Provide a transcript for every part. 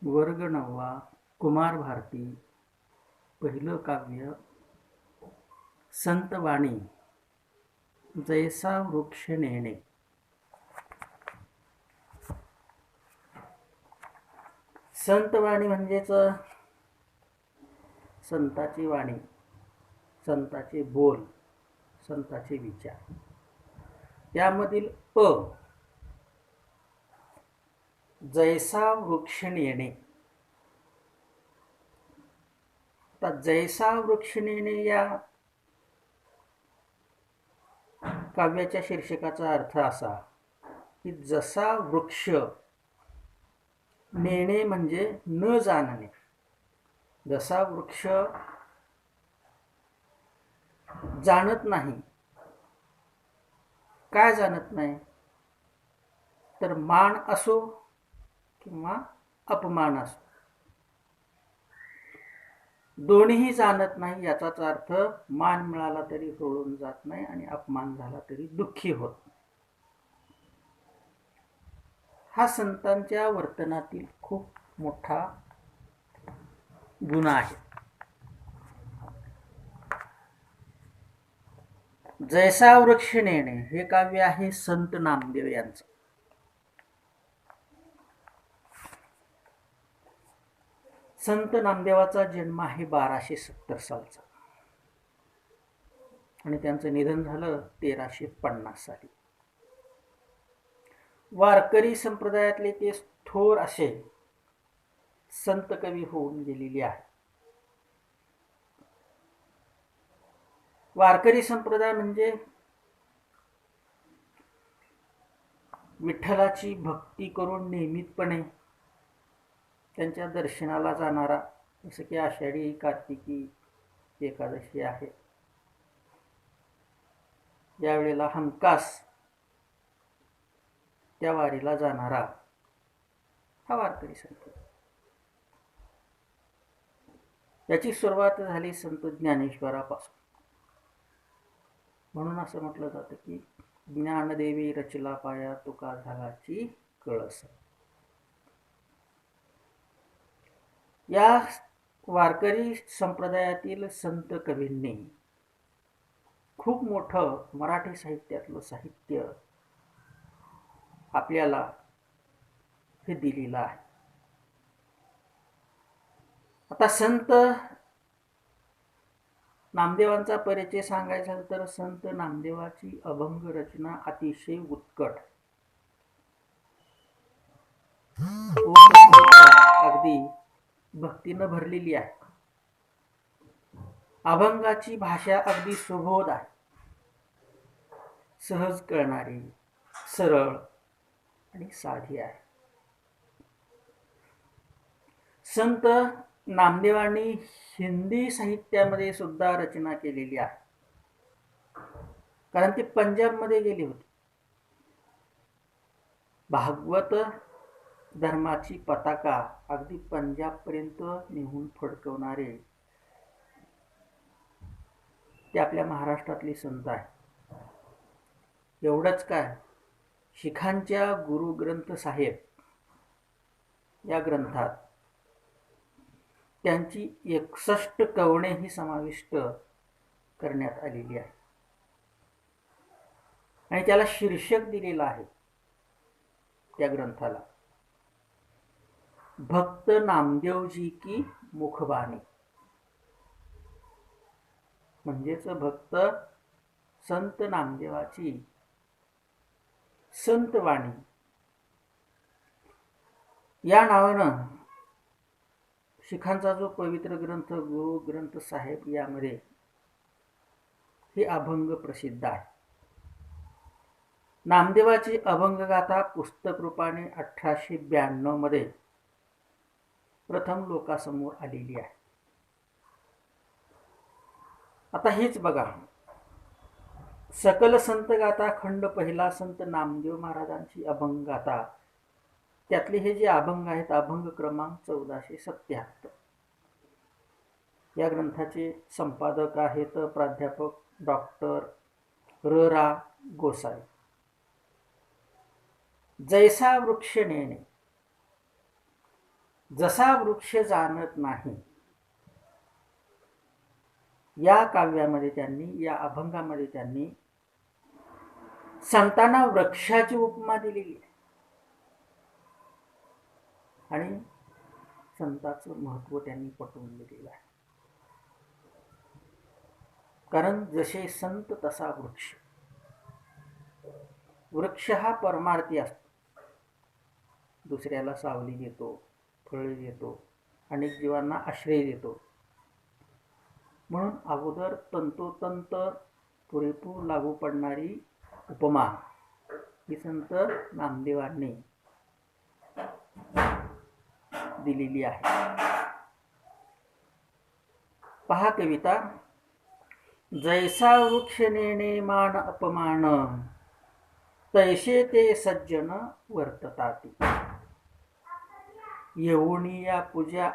वर्ग 9वा कुमार भारती. पहिलं काव्य संतवाणी. जैसा वृक्ष नेणे. संतवाणी म्हणजेच संताची वाणी, संताचे बोल, संताचे विचार. त्यामधील जैसा वृक्ष नेणे. आता जैसा वृक्ष नेणे या काव्याच्या शीर्षकाचा अर्थ असा की जसा वृक्ष, नेणे म्हणजे न जाणणे. जसा वृक्ष जाणत नाही. काय जाणत नाही? तर मान असो किंवा अपमान असो, दोन्हीही जाणत नाही. याचाच अर्थ मान मिळाला तरी सोडून जात नाही आणि अपमान झाला तरी दुःखी होत नाही. हा संतांच्या वर्तनातील खूप मोठा गुण आहे. जैसा वृक्ष नेणे हे काव्य आहे संत नामदेव यांचं. संत नामदेवाचा जन्म आहे 1270 सालचा आणि त्यांचं निधन झालं 1350 साली. वारकरी संप्रदायातले ते थोर असे संत कवी होऊन गेलेले आहे. वारकरी संप्रदाय म्हणजे विठ्ठलाची भक्ती करून नियमितपणे त्यांच्या दर्शनाला जाणारा, जसं की आषाढी कार्तिकी एकादशी आहे, यावेळेला हमखास त्या वारीला जाणारा हा वारकरी संत. याची सुरुवात झाली संत ज्ञानेश्वरापासून. म्हणून असं म्हटलं जातं की ज्ञानदेवी रचला पाया, तुका झालाची कळस. या वारकरी संप्रदायातील संत कवींनी खूप मोठं मराठी साहित्यातलं साहित्य आपल्याला हे दिलेलं आहे. आता संत नामदेवांचा परिचय सांगायचा तर संत नामदेवाची अभंग रचना अतिशय उत्कट, अगदी भक्तीनं भरलेली आहे. अभंगाची भाषा अगदी सुबोध आहे, सहज कळणारी, सरळ आणि साधी आहे. संत नामदेवांनी हिंदी साहित्यामध्ये सुद्धा रचना केलेली आहे, कारण ती पंजाबमध्ये गेली होती. भागवत धर्माची पताका अगदी पंजाबपर्यंत नेऊन फडकवणारे ते आपल्या महाराष्ट्रातले संत आहे. एवढंच काय, शिखांच्या गुरु ग्रंथ साहेब या ग्रंथात त्यांची 61 कवणे ही समाविष्ट करण्यात आलेली आहे आणि त्याला शीर्षक दिलेलं आहे त्या ग्रंथाला, भक्त नामदेवजी की मुखबाणी. म्हणजेच भक्त संत नामदेवाची संतवाणी या नावानं शिखांचा जो पवित्र ग्रंथ गुरु ग्रंथ साहेब यामध्ये हे अभंग प्रसिद्ध आहे. नामदेवाची अभंगगाथा पुस्तक रूपाने 1892 मध्ये प्रथम लोकांसमोर आलेली आहे. आता हेच बघा, सकल संत गाथा खंड पहिला संत नामदेव महाराजांची अभंगगाथा, त्यातले हे जे अभंग आहेत, अभंग क्रमांक 1477. या ग्रंथाचे संपादक आहेत प्राध्यापक डॉक्टर र.रा. गोसावी. जैसा वृक्ष नेणे जसा वृक्ष जाणत नाही, या काव्यामध्ये त्यांनी, या अभंगामध्ये त्यांनी संतांना वृक्षाची उपमा दिलेली आहे आणि संतांचं महत्व त्यांनी पटवून दिलेलं आहे. कारण जसे संत तसा वृक्ष. वृक्ष हा परमार्थी असतो, दुसऱ्याला सावली देतो, फळे देतो, अनेक जीवांना आश्रय देतो. म्हणून अगोदर तंतोतंत पुरेपूर लागू पडणारी उपमा ही संत नामदेवांनी दिलेली आहे. पहा कविता. जैसा वृक्ष नेणे मान अपमान, तैसे ते सज्जन वर्तताती. येऊनी या पूजा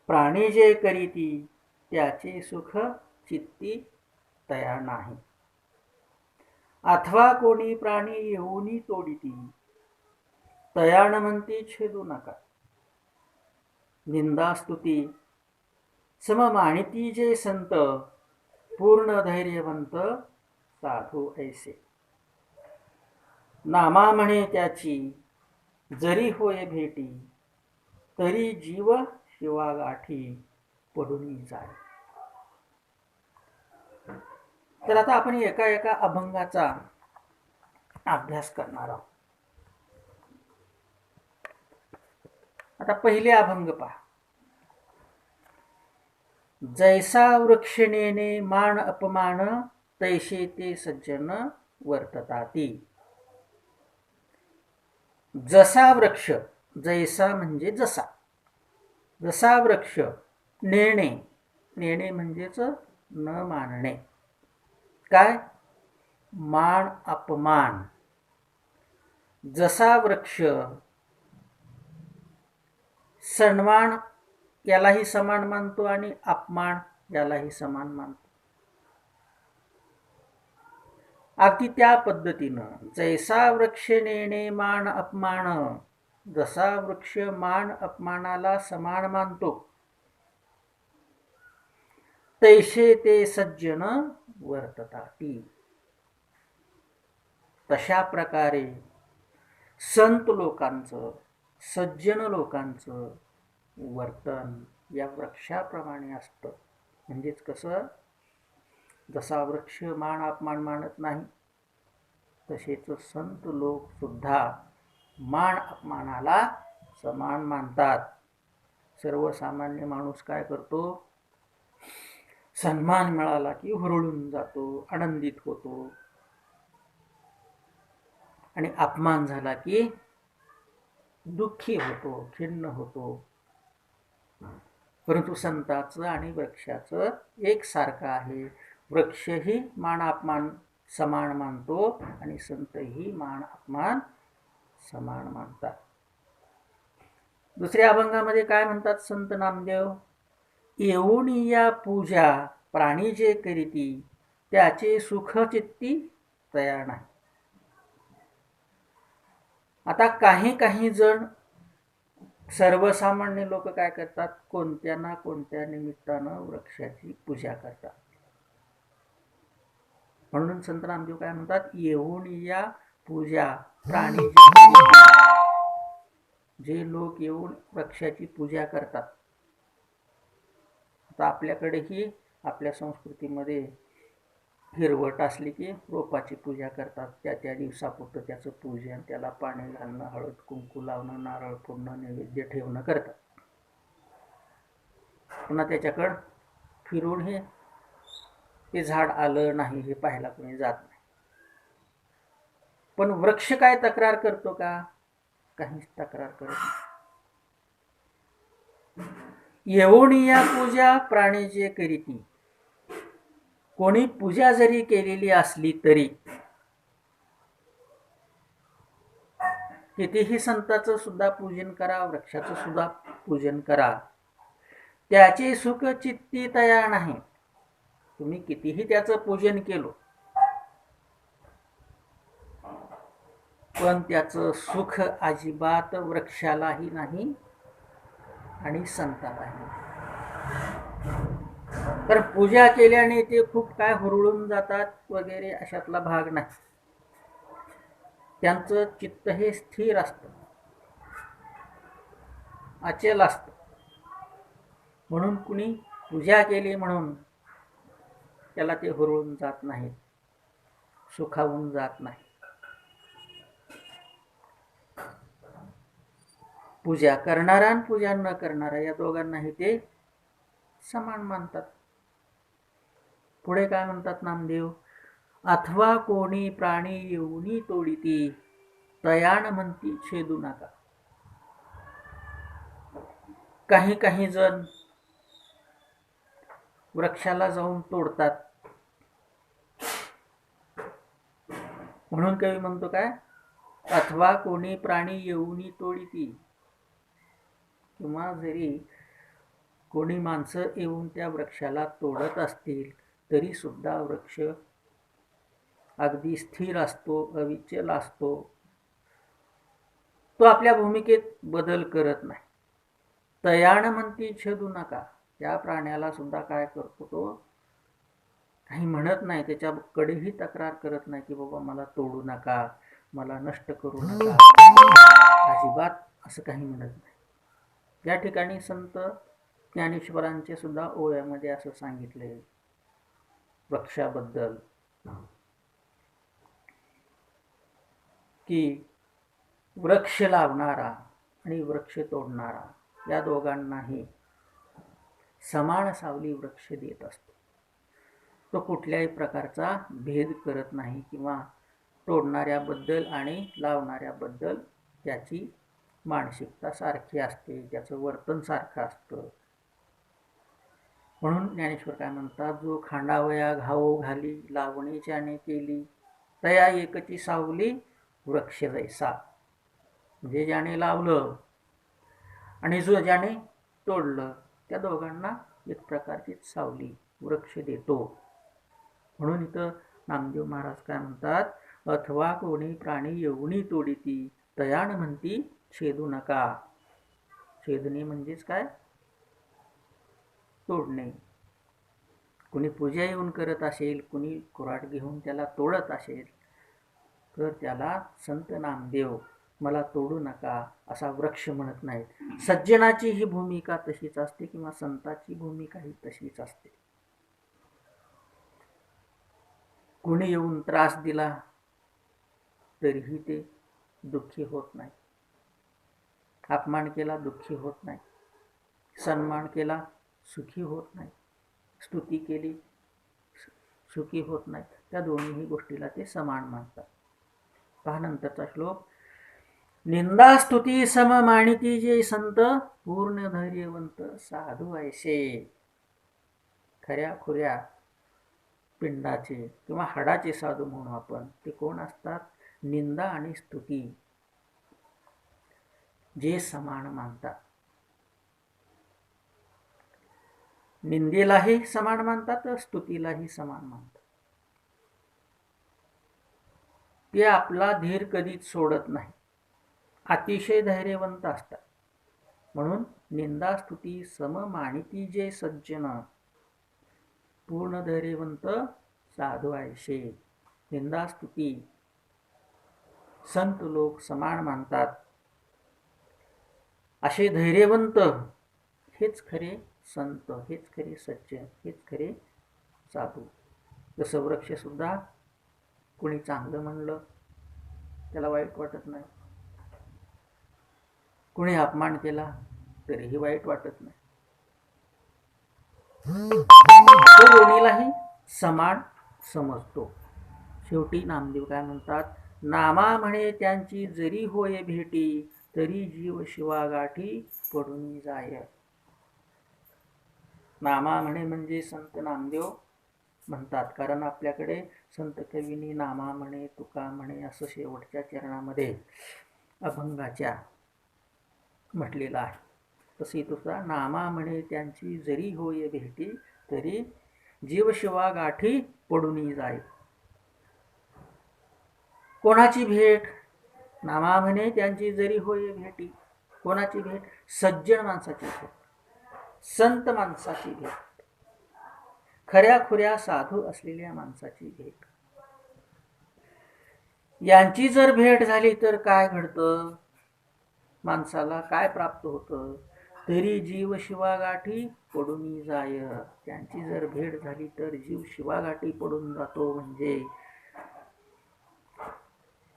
प्राणी जे करीती, त्याचे सुख चित्ती तया नाही. अथवा कोणी प्राणी येऊनी तोडिती, तया न म्हणती छेदू नका. निंदास्तुती सम मानिती जे संत, पूर्ण धैर्यवंत साधू ऐसे. नामा म्हणे त्याची जरी होय भेटी, तरी जीव शिवा गाठी पडून जाय. तर आता आपण एका एका अभंगाचा अभ्यास करणार आहोत. आता पहिले अभंग पहा. जैसा वृक्ष नेणे मान अपमान, तैसे ते सज्जन वर्तताती. जसा वृक्ष, जैसा म्हणजे जसा, जसा वृक्ष नेणे, नेणे म्हणजेच न मानणे. काय? मान अपमान. जसा वृक्ष सन्मान यालाही समान मानतो आणि अपमान यालाही समान मानतो. अगदी त्या पद्धतीनं जैसा वृक्ष नेणे मान अपमान, जसा वृक्ष मान अपमानाला समान मानतो, तैसे ते सज्जन वर्तताती. तशा प्रकारे संत लोकांचं, सज्जन लोकांचं वर्तन या वृक्षाप्रमाणे असतं. म्हणजेच कसं, जसा वृक्ष मान अपमान मानत नाही, तसेच संत लोक सुद्धा मान अपमानाला समान मानतात. सर्वसामान्य माणूस काय करतो? सन्मान मिळाला की हुरळून जातो, आनंदित होतो, आणि अपमान झाला की दुःखी होतो, खिन्न होतो. परंतु संताचं आणि वृक्षाचं एकसारखं आहे. वृक्षही मान अपमान समान मानतो आणि संतही मान अपमान समान मानतात. दुसऱ्या अभंगामध्ये काय म्हणतात संत नामदेव? येऊन या पूजा प्राणी जे करीती, त्याचे सुख चित्ती तया नाही. आता काही काही जण, सर्वसामान्य लोक काय करतात? कोणत्या ना कोणत्या निमित्तानं वृक्षाची पूजा करतात. म्हणून संत नामदेव काय म्हणतात? येऊन या पूजा प्राणी जे लोक येऊन वृक्षाची पूजा करतात. आता आपल्याकडेही आपल्या संस्कृतीमध्ये हिरवट असली की रोपाची पूजा करतात. त्या दिवसापुरतं त्याचं पूजन, त्याला पाणी घालणं, हळद कुंकू लावणं, नारळ फोडणं, नैवेद्य ठेवणं करतात. पुन्हा त्याच्याकडं फिरून हे झाड आलं नाही हे पाहायला कोणी जात नाही. पण वृक्ष काय तक्रार करतो का? काहीच तक्रार करत नाही. येऊन या पूजा प्राणी जे करीती. कोणी पूजा जरी केलेली असली तरी, कितीही संताचं सुद्धा पूजन करा, वृक्षाचं सुद्धा पूजन करा, त्याचे सुख चित्ती तया नाही. तुम्ही कितीही त्याचं पूजन केलं, पण त्याचं सुख अजिबात वृक्षालाही नाही, आणि संतालाही. तर पूजा केल्याने ते खूप काय हुरळून जातात वगैरे अशातला भाग नाही. त्यांचं चित्त हे स्थिर असतं, अचल असतं. म्हणून कुणी पूजा केली म्हणून त्याला ते हुरळून जात नाही, सुखावून जात नाही. पूजा करणारा आणि पूजा न करणारा या दोघांनाही ते समान मानतात. पुढे काय म्हणतात नामदेव? अथवा कोणी प्राणी येऊनी तोडीती, तयान म्हणती छेदू नका. काही काही जण वृक्षाला जाऊन तोडतात. म्हणून कवी म्हणतो काय? अथवा कोणी प्राणी येऊनी तोडीती, किंवा जरी कोणी माणसं येऊन त्या वृक्षाला तोडत असतील तरी सुद्धा वृक्ष अगदी स्थिर असतो, अविचल असतो. तो आपल्या भूमिकेत बदल करत नाही. तयाण म्हणती छेदू नका. त्या प्राण्याला सुद्धा काय करतो तो? काही म्हणत नाही, त्याच्याकडेही तक्रार करत नाही की बाबा मला तोडू नका, मला नष्ट करू नका. अजिबात असं काही म्हणत नाही. या ठिकाणी संत ज्ञानेश्वरांचे सुद्धा ओव्यामध्ये असं सांगितले वृक्षाबद्दल की वृक्ष लावणारा आणि वृक्ष तोडणारा या दोघांनाही समान सावली वृक्ष देत असतो. तो कुठल्याही प्रकारचा भेद करत नाही किंवा तोडणाऱ्याबद्दल आणि लावणाऱ्याबद्दल त्याची मानसिकता सारखी असते, त्याचं वर्तन सारखं असतं. म्हणून ज्ञानेश्वर काय म्हणतात? जो खांडावया घावो घाली, लावणी ज्याने केली, तया एकची सावली वृक्ष जैसा. म्हणजे ज्याने लावलं आणि जो ज्याने तोडलं, त्या दोघांना एक प्रकारची सावली वृक्ष देतो. म्हणून इथं नामदेव महाराज काय म्हणतात? अथवा कोणी प्राणी येऊनी तोडीती, तयान म्हणती छेदू नका. छेदणे म्हणजेच काय? तोडणे. कुणी पूजा येऊन करत असेल, कुणी कुऱ्हाड घेऊन त्याला तोडत असेल, तर त्याला संत नामदेव मला तोडू नका असा वृक्ष म्हणत नाहीत. सज्जनाची ही भूमिका तशीच असते किंवा संताची भूमिका ही तशीच असते. कुणी येऊन त्रास दिला तरीही ते दुःखी होत नाही. अपमान केला दुःखी होत नाही, सन्मान केला सुखी होत नाही, स्तुती केली सुखी होत नाही. त्या दोन्हीही गोष्टीला ते समान मानतात. पहा नंतरचा श्लोक. निंदा स्तुती सम मानिती जे संत, पूर्ण धैर्यवंत साधू ऐसे. खऱ्या खुऱ्या पिंडाचे किंवा हाडाचे साधू म्हणून आपण, ते कोण असतात? निंदा आणि स्तुती जे समान मानतात. निंदेलाही समान मानतात, स्तुतीलाही समान मानतात. ते आपला धीर कधीच सोडत नाही, अतिशय धैर्यवंत असतात. म्हणून निंदा स्तुती सम मानिती जे सज्जन, पूर्ण धैर्यवंत साधू ऐसे. निंदा स्तुती संत लोक समान मानतात. असे धैर्यवंत हेच खरे संत, हेच खरे सज्जन, हेच खरे साधू. जसं वृक्ष सुद्धा कोणी चांगलं म्हणलं त्याला वाईट वाटत नाही, कोणी अपमान केला तरीही वाईट वाटत नाही. तो दोन्हीलाही समान समजतो. शेवटी नामदेव काय म्हणतात? नामा म्हणे त्यांची जरी होय भेटी, तरी जीव शिवा गाठी पडून जाय. नामा म्हणे म्हणजे संत नामदेव म्हणतात. कारण आपल्याकडे संत कवींनी नामा म्हणे, तुका म्हणे असं शेवटच्या चरणामध्ये अभंगाच्या म्हटलेलं आहे. तशी तुका नामा म्हणे त्यांची जरी होय भेटी, तरी जीव शिवा गाठी पडून जाय. कोणाची भेट? नामा म्हणे त्यांची जरी होय भेटी. कोणाची भेट? सज्जन माणसाची भेट, संत माणसाची भेट, खऱ्याखुऱ्या साधू असलेल्या माणसाची भेट. यांची जर भेट झाली तर काय घडतं? माणसाला काय प्राप्त होतं? तरी जीव शिवागाठी पडून जाय. त्यांची जर भेट झाली तर जीव शिवागाठी पडून जातो. म्हणजे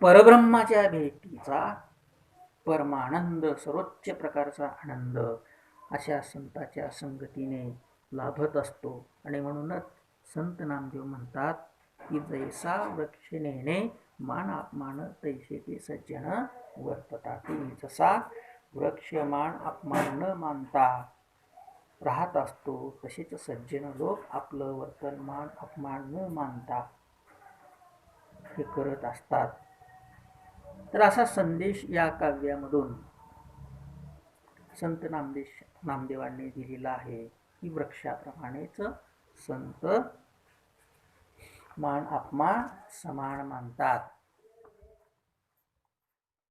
परब्रह्माच्या भेटीचा परमानंद, सर्वोच्च प्रकारचा आनंद अशा संताच्या संगतीने लाभत असतो. आणि म्हणूनच संत नामदेव म्हणतात की जैसा वृक्ष नेणे मान अपमान तैसे ते सज्जन वर्ततात. जसा वृक्ष मान अपमान न मानता राहत असतो तसेच सज्जन लोक आपलं वर्तन मान अपमान न मानता हे करत असतात. तर असा संदेश या काव्यामधून संत नामदेवांनी दिलेला आहे की वृक्षाप्रमाणेच संत मान अपमान समान मानतात.